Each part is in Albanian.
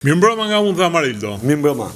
Mirëmbrëma nga unë dhe Amarildo. Mirëmbrëma.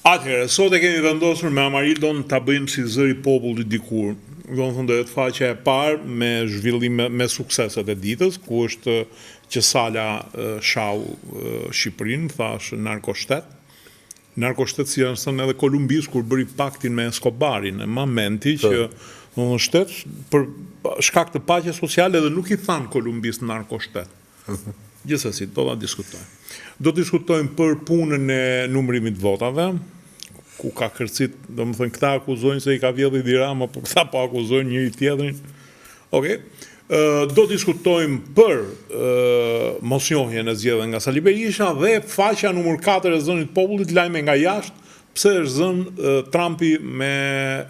Atëherë, sot e kemi vendosur me Amarildon ta bëjmë si zëri popullit dikur. Do të thonë është faqja e parë me zhvillim me sukseset e ditës, ku është që Sala shau Shqipërinë, thash narkoshtet. Narkoshtet si janë thënë edhe Kolumbis kur bëri paktin me Escobarin, e Mamenti që në shtet për shkak të paqes sociale dhe nuk i thanë Kolumbis narkoshtet. Gjithsesi, do ta diskutojmë. Do të diskutojmë për punën e numërimit votave, ku ka kërcit, do më thënë, këta akuzojnë se i ka vjedhë Edi Rama, por këta po akuzojnë njëri tjetrin. Okay. Do të diskutojmë për mosnjohjen e zgjedhur nga Sali Berisha dhe faqja numër 4 e Zënit Popullit, lajme nga jashtë, pse është zënë Trumpi me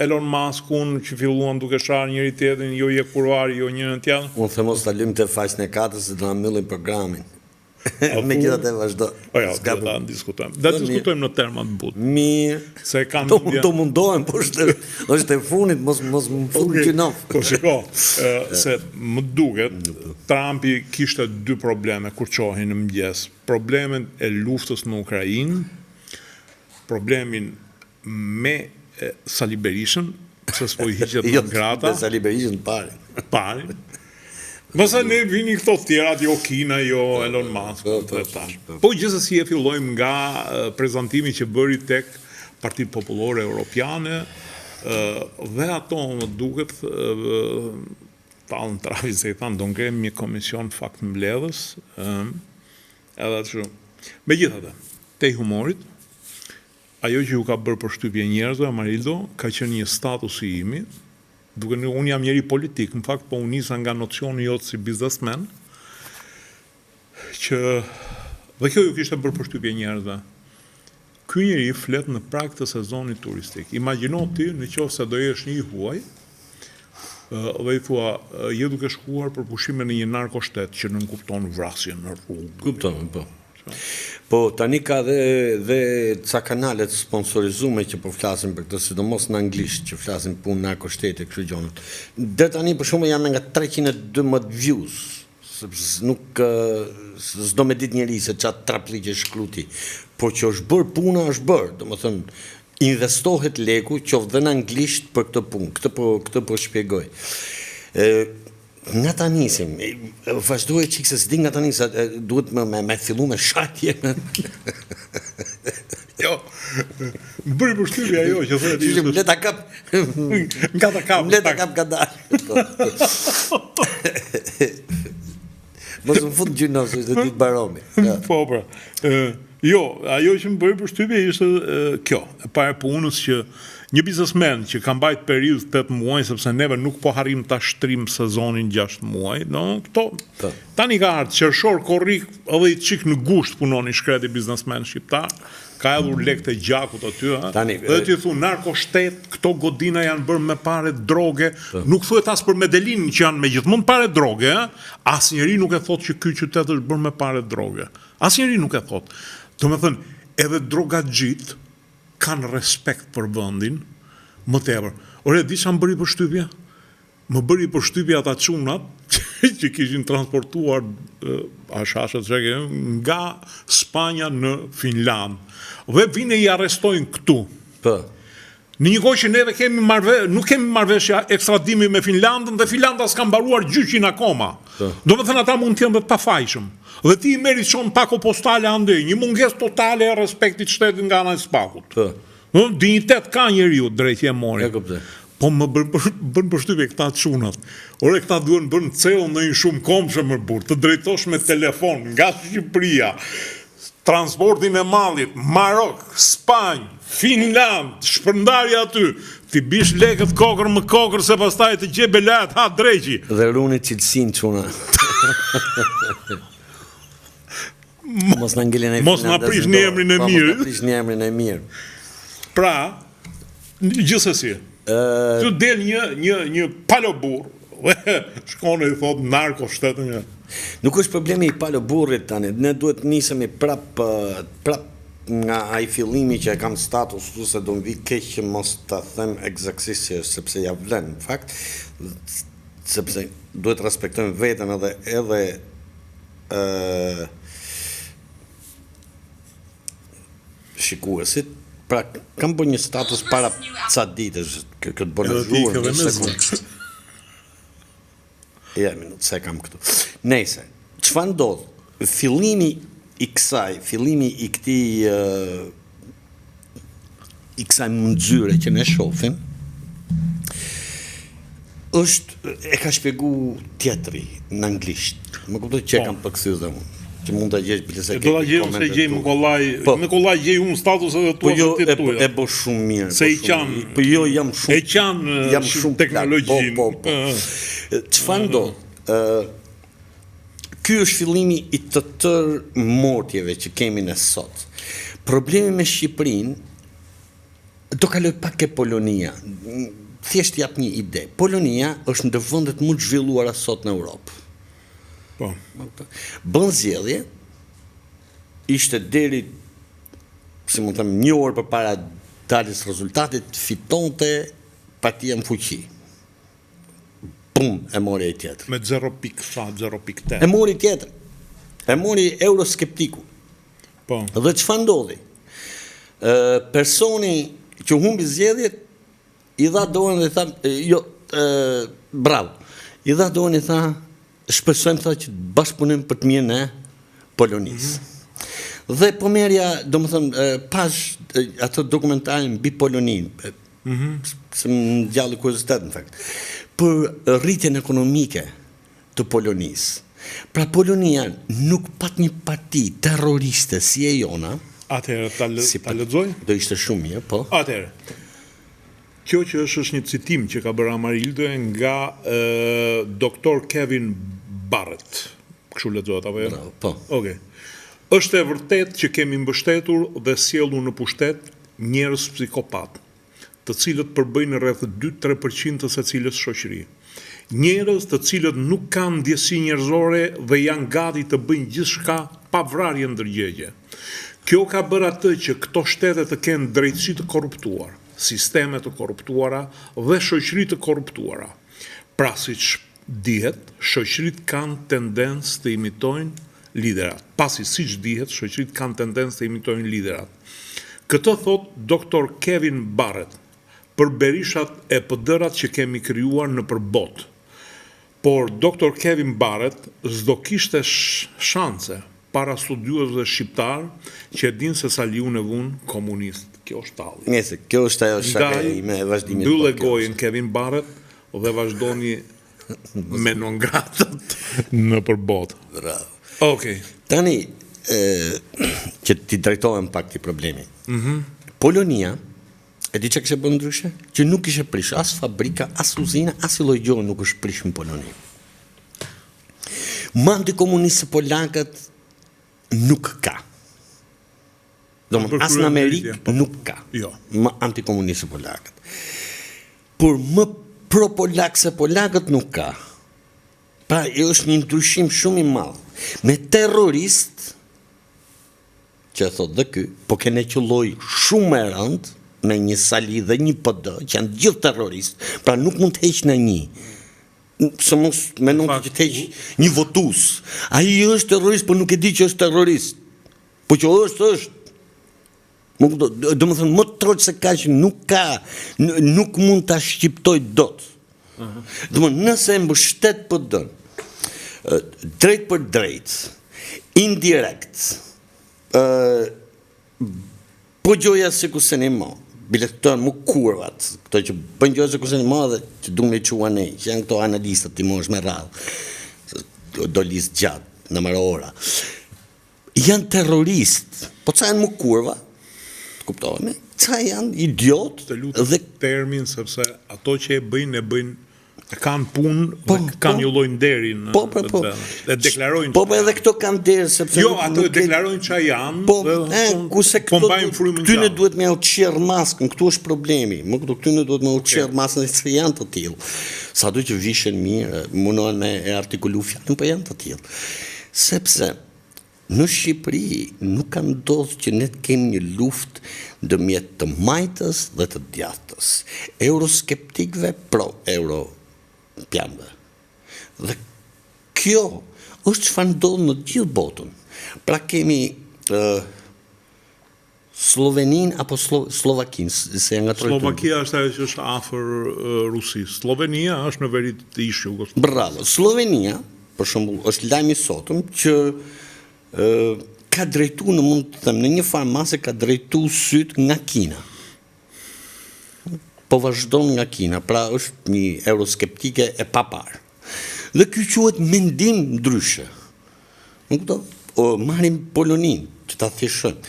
Elon Muskun që filluan duke sharë njëri tjetrin, jo je kuruari, jo njërin tjetrin. Unë themos të lym të faqen e 4 se do na mbyllim programin. Me gjithatë vazhdo. Ja, do diskutojmë. Do diskutojmë në terma të butë. Mirë. Se kanë do mundohem, por është e funit, mos më fund gjinof. Po shiko, se më duket Trumpi kishte dy probleme kur qohin në mëngjes. Problemin e luftës në Ukrainë, problemin me Sali Berishën, se s'po i hiqet në grata. Jo, Sali Berishën pari. Mëse ne vini këto tjerat, jo Kina, jo Elon Musk. Po gjithsesi e fillojmë nga prezantimi që bëri tek Partitë Popullore Europiane, dhe ato më duket talën trafi se i thanë do ngrem një komision fakt mbledhës, edhe që megjithatë, te humorit, ajo që ju ka bërë përshtypje njerëzve, Amarildo, ka qenë një status i imi, duke unë jam njeri politik, në fakt po unë nisa nga nocioni jotë si biznesmen, që dhe kjo ju kishte bërë përshtypje njerëzve. Ky njeri flet në prag të sezonit turistik. Imagjino ti në qoftë se do jesh një i huaj, dhe i thua, je duke shkuar për pushime në një narkoshtet që nuk kupton vrasje në rrugë. Kupton, po. Po tani ka dhe ca kanalet sponsorizume që po flasin për këtë, sidomos në anglisht që flasin punë narkoshtete kështu gjëra. Dhe tani për shkakun janë nga 312 views, sepse nuk s'do me ditë njeri se çat traplikë shkruti, po që është bërë puna është bërë, domethënë investohet leku qoftë dhe në anglisht për këtë punë. Këtë po shpjegoj. Nga ta nisim, vazhdoj qikë se s'di nga ta nisim, duhet me fillu me shatje. Jo, më bëri përshtypje ajo që thotë ishte. Mleta kap. Nga ta kap. Mleta kap ka dalë. Mos më fund gjynof, se është ditë baromi. Po, pra. Jo, ajo që më bëri përshtypje ishte kjo, e para punës që një biznesmen që ka mbajt periudhë 8 muaj, sepse neve nuk po harrim ta shtrim sezonin 6 muaj, tani ka ardhur qershor korrik edhe i çik në gusht punoni shkreti biznesmen shqiptar, ka hedhur lekët e gjakut aty, dhe ti thu narkoshtet, këto godina janë bërë me pare droge, nuk thuhet as për Medellin që janë me gjithmonë pare droge, asnjëri nuk e thot që ky qytet është bërë me pare droge. Asnjëri nuk e thot. Domethënë, edhe drogaxhit kanë respekt për vendin, më tepër. Ore, di çfarë më bëri përshtypje? Më bëri përshtypje ata çunat që kishin transportuar hashashat nga Spanja në Finland. Dhe vinë i arrestojnë këtu. Në një kohë që neve nuk kemi marrëveshje ekstradimi me Finlandën dhe Finlanda s'ka mbaruar gjyqin akoma. Domethënë ata mund të jenë të pafajshëm. Dhe ti i merri çon pako postale andej, një mungesë totale e respektit shtetit nga ana e spakut. Dinjitet ka njeriu, drejtje e mori. Po më bën përshtypje këta çunat. Ore këta duhen bën cellë në një shumë komshë më burr, të drejtosh me telefon nga Shqipëria. Transportin e mallit, Marok, Spanjë, Finland, shpërndarja aty, ti bish lekët kokër më kokër se pastaj të gjebe lart, ha dreqi. Dhe runi cilësin çuna. Mos na ngelen mos na prish në emrin e mirë. Mos na prish në emrin e mirë. Pra, gjithsesi, që del një palobur, shkon e i thot narko shtetën. Nuk është problemi i paloburrit tani, ne duhet nisemi prap nga ai fillimi që e kam status tu se do mbi keq që mos ta them eksaktësisht sepse ja vlen në fakt, sepse duhet të respektojmë veten edhe shikuesit, pra kam bërë një status para ca ditësh, këtë bërë Edhe ti ke dhe me zë. Ja, minut, se kam këtu. Nejse, çfarë ndodh? Fillimi i kësaj mundësyre që ne shohim, e ka shpjegu tjetri në anglisht. Më kuptoj që kam përkthyer dhe unë. Që mund ta gjesh biles e ke. Do ta gjej unë se gjej Nikolaj gjej unë statuset e tua të tuaja. E bësh shumë mirë. Se i qan. Po jo jam shumë. E qan jam shumë teknologji. Po. Çfarë ndodh? Ky është fillimi i të tërë mortjeve që kemi ne sot. Problemi me Shqipërinë do kaloj pak ke Polonia. Thjesht jap një ide. Polonia është ndër vendet më të zhvilluara sot në Europë. Po. Bën zgjedhje, ishte deri, si mund të them, një orë përpara daljes rezultatit, fitonte partia në fuqi. Pum, e mori ai tjetër. Me 0.8. E mori tjetër. E mori euroskeptiku. Po. Dhe çfarë ndodhi? Personi që humbi zgjedhjet i dha dorën dhe tha, bravo. I dha dorën e tha, shpresojmë tha që bashkëpunojmë për të mirën e Polonisë. Dhe po merja, domethënë, pash ato dokumentarin mbi Poloninë, se më ngjalli kuriozitet në fakt, për rritjen ekonomike të Polonisë. Pra Polonia nuk pat një parti terroriste si e jona. Atëherë ta lexoj? Do ishte shumë mirë, po. Atëherë. Kjo që është një citim që ka bërë Amarildo nga Dr. Kevin Barrett. Kështu lexohet apo jo? Bravo, po. Okej. Është e vërtetë që kemi mbështetur dhe sjellur në pushtet njerëz psikopat, të cilët përbëjnë rreth 2-3% të secilës shoqëri. Njerëz të cilët nuk kanë ndjesi njerëzore dhe janë gati të bëjnë gjithçka pa vrarje ndërgjegje. Kjo ka bërë atë që këto shtete të kenë drejtësi të korruptuar, sisteme të korruptuara dhe shoqëri të korruptuara. Pra siç dihet, shoqëritë kanë tendencë të imitojnë liderat. Pasi siç dihet, shoqëritë kanë tendencë të imitojnë liderat. Këtë thot Dr. Kevin Barrett për berishat e PD-rat që kemi krijuar në përbot. Por Dr. Kevin Barrett s'do kishte shanse para studiuesve shqiptar që e dinë se sa liun e vun komunist. Kjo është talli. Nëse kjo është ajo shaka ime e vazhdimit. Mbyllë gojën Kevin Barrett dhe vazhdoni me non gratët në përbot. Bravo. Okej. Tani që ti drejtohem pak ti problemi. Polonia e di që kështë bërë ndryshe? Që nuk ishe prish as fabrika, as uzina, as i lloj gjohë nuk është prish në Poloni. Më antikomunistë polakët nuk ka. As në Amerikë nuk ka. Jo. Më antikomunistë polakët. Por më pro-polak se polakët nuk ka. Pra, është një ndryshim shumë i madh. Me terrorist, që thot dhe ky, po kene që lloj shumë e rëndë, me një Sali dhe një PD, që janë gjithë terrorist, pra nuk mund të heq në një. Se mos menon që të heq një votus. Ai është terrorist, po nuk e di që është terrorist. Po që është. Do më thënë, më troq se ka që nuk mund të shqiptoj dot. Do më nëse mbështet PD-n, drejt për drejt, indirekt, po gjoja se ku se një mo, biletëtor më kurvat, këto që bën gjoja se ku se një mo dhe që du me qua nej, që janë këto analistët ti mosh me radhë, do listë gjatë në mëra ora, janë terrorist, po ca janë më kurva, kuptohemi, ca janë idiot dhe termin sepse ato që e bëjnë e kanë punë dhe kanë një lloj nderi në dhe deklarojnë. Po edhe këto kanë derë sepse jo, ato deklarojnë ç'a janë. Kurse këty ne duhet me u qirr maskën, këtu është problemi. Më këtu këty ne duhet me u qirr maskën se janë të tillë. Sado që vishen mirë, mundohen me e artikulu fjalën, po janë të tillë. Sepse në Shqipëri nuk ka ndodhur që ne kemi një luftë ndërmjet të majtës dhe të djathtës, euroskeptikëve pro-europianëve. Dhe kjo është çfarë ndodh në gjithë botën. Pra kemi Slovenin apo Slovakin, se janë ngatroj. Slovakia është ajo që është afër Rusisë. Slovenia është në veri të ish Jugosllavi. Bravo. Slovenia, për shembull, është lajmi sotëm që ka drejtu, në mund të them, në një farmase ka drejtu syt nga Kina. Po vazhdon nga Kina, pra është një euroskeptike e papar. Dhe ky quhet mendim ndryshe. Nuk do, marrim Polonin, që ta thjeshojmë.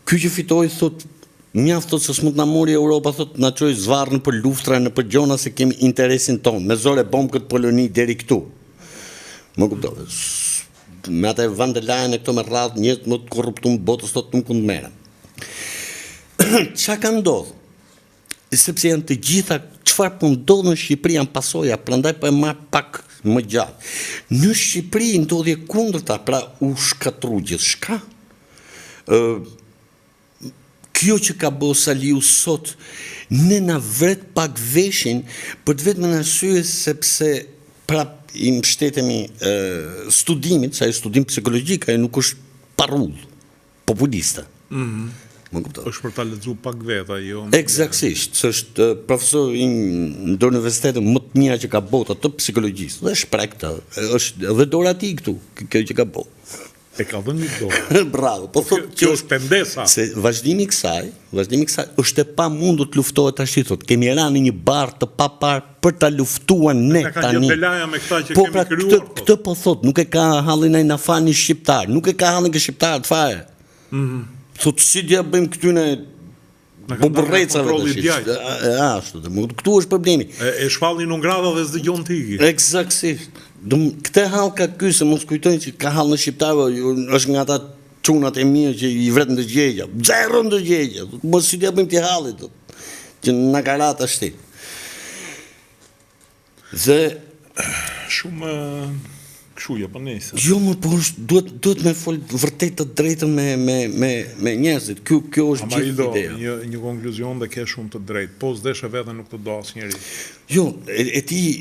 Ky që fitoi thot mjaft thot se s'mund na mori Europa, thot na çoj zvarrën për luftra në për gjona se kemi interesin ton. Me zore bom këtë Poloni deri këtu. Më kuptove. Me atë Van der Leyen e këto me radhë njerëz më të korruptuar botës thot nuk mund merren. Çka ka ndodhur? Sepse janë të gjitha çfarë po ndodh në Shqipëri janë pasoja, prandaj po e marr pak më gjatë. Në Shqipëri ndodhi e kundërta, pra u shkatru gjithçka. Kjo që ka bërë Saliu sot ne na vret pak veshin për të vetëm arsye sepse prap i mbështetemi studimit, sa e studim psikologjik, ai nuk është parrull, populista. Më kupton. Është për ta lexuar pak veta, jo. Eksaktësisht, është profesor i ndër universitetet më të mira që ka bota të psikologjisë. Dhe shpreh këtë, është edhe Dorati këtu, kjo që ka bota. E ka dhënë një dorë. Bravo, po thotë kjo është pendesa. Se vazhdimi i kësaj është e pamundur të luftohet tash, thotë. Kemi rënë në një barë të papar për ta luftuar ne tani. Ka një belaja me këta që po, kemi krijuar. Këtë po thotë, nuk e ka hallin ai nafani shqiptar, nuk e ka hallin ke shqiptarët fare. Thotë si dia bëjmë këtyne buburrecave tash. Ashtu, këtu është problemi. E shpallin Ungrada dhe s'dëgjon tiki. Eksaktësisht. Këtë hall ka ky, se mos kujtojnë që ka hall në shqiptarë, është nga ata çunat e mirë që i vret ndërgjegja. Xherrën ndërgjegja. Mos si dia bëjmë ti hallit, që na ka rata shtit. Dhe shumë kështu po nesër. Jo, më po duhet me fol vërtet të drejtën me njerëzit. Kjo është gjithë ideja. Një konkluzion dhe ke shumë të drejtë. Po s'deshe vete nuk të do asnjëri. Jo, e ti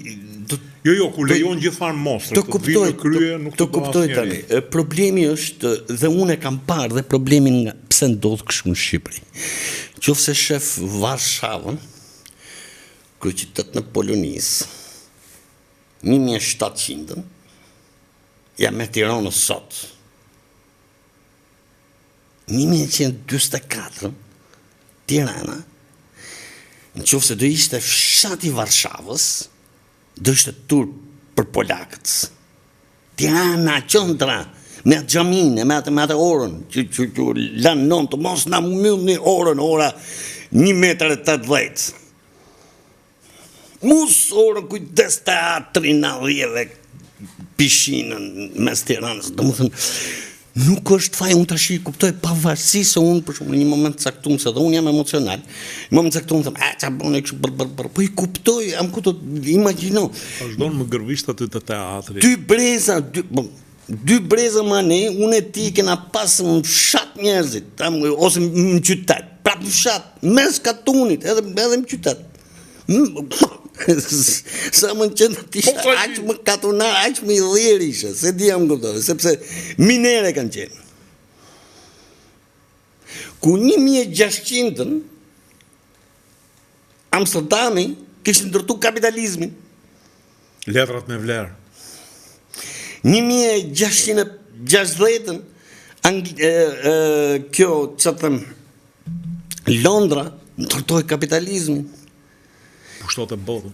Jo, ku lejon gjithfarë mostrë, të vinë në krye nuk të do asnjëri. Problemi është, dhe unë e kam parë, dhe problemin nga pse ndodh kështu në Shqipëri. Qofse shef Varshavën, kryeqytet në Polonisë, 1700-ën, ja me Tiranës sot. 1944, Tirana, në qoftë se do ishte fshati Varshavës, do ishte turp për polakët. Tirana, qendra, me atë xhamine, me atë orën, që lanë non të mos na mbyllni orën, ora 1:80. Mus orën kujdes teatrin na rrjedhe pishinën mes Tiranës, domethënë nuk është faj, unë tash i kuptoj pavarësisht se unë për shembull në një moment caktuar, se dhe unë jam emocional, në moment caktuar them, ç'a bën kështu po i kuptoj, jam ku të imagjino. Vazhdon më gërvisht aty të teatrit. Dy breza më ne, unë e ti kena pas në fshat njerëzit, ose në qytet, prapë në fshat, mes katunit, edhe në qytet. Sa më qëndë t'ishtë aqë më katunar, aqë më i dhirë ishe, se di jam këtore, sepse minere kanë qenë. Ku 1600-ën, Amsterdami kishtë ndërtu kapitalizmin. Letrat me vlerë. 1660-ën, kjo, që të them, Londra ndërtoi kapitalizmin. Pushtot e botën.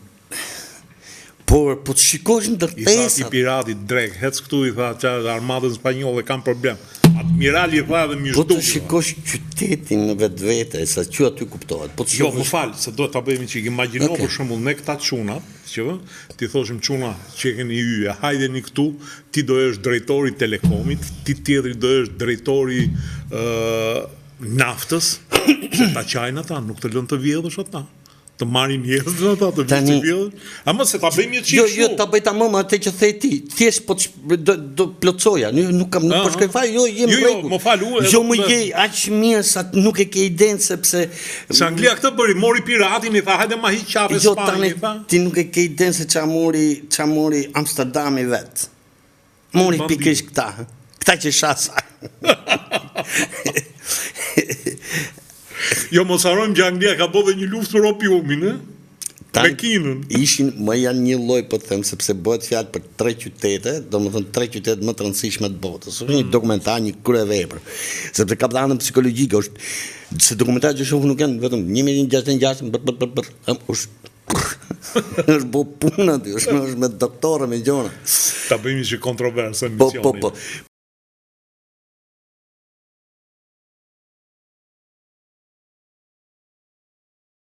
Por po të shikosh ndërtesat. I tha i piratit drek, hec këtu i tha që armatën spanjolle kanë problem. Admirali i tha dhe mi Po të shikosh qytetin në vetvete, sa që aty kuptohet. Po të jo, më falë, se do ta bëjmë që imagjino për shembull ne këta çunat, që ti thoshim çuna që keni hyje, hajdeni këtu, ti do jesh drejtori Telekomit, ti tjetri do jesh drejtori naftës, se ta qajnë ata, nuk të lënë të vjedhësh ata. Të marrin njerëz ata të vjedhësh. Ama se ta bëjmë një çik. Jo, ta bëj tamam atë që the ti. Thjesht po do plotsoja, nuk kam nuk po shkoj fare, jo, jem rregull. Jo, më fal, jo më je aq mirë sa nuk e ke idenë sepse se Anglia këtë bëri, mori piratin i tha hajde ma hiq qafe Spanjë. Jo, tani ti nuk e ke idenë se ç'a mori Amsterdami vet. Mori pikërisht këta që shasa. Jo, mos harrojmë që Anglia ka bërë një luftë për opiumin, me Kinën. Ishin, më janë një lloj, po të them, sepse bëhet fjalë për 3 qytete, domethënë 3 qytete më të rëndësishme të botës. Është një dokumentar, një kryevepër. Sepse ka dhënë psikologjike, është se dokumentarët që shoh nuk janë vetëm 1966, është bo puna, është me doktorë, me gjona. Ta bëjmë që kontroversë në misionin.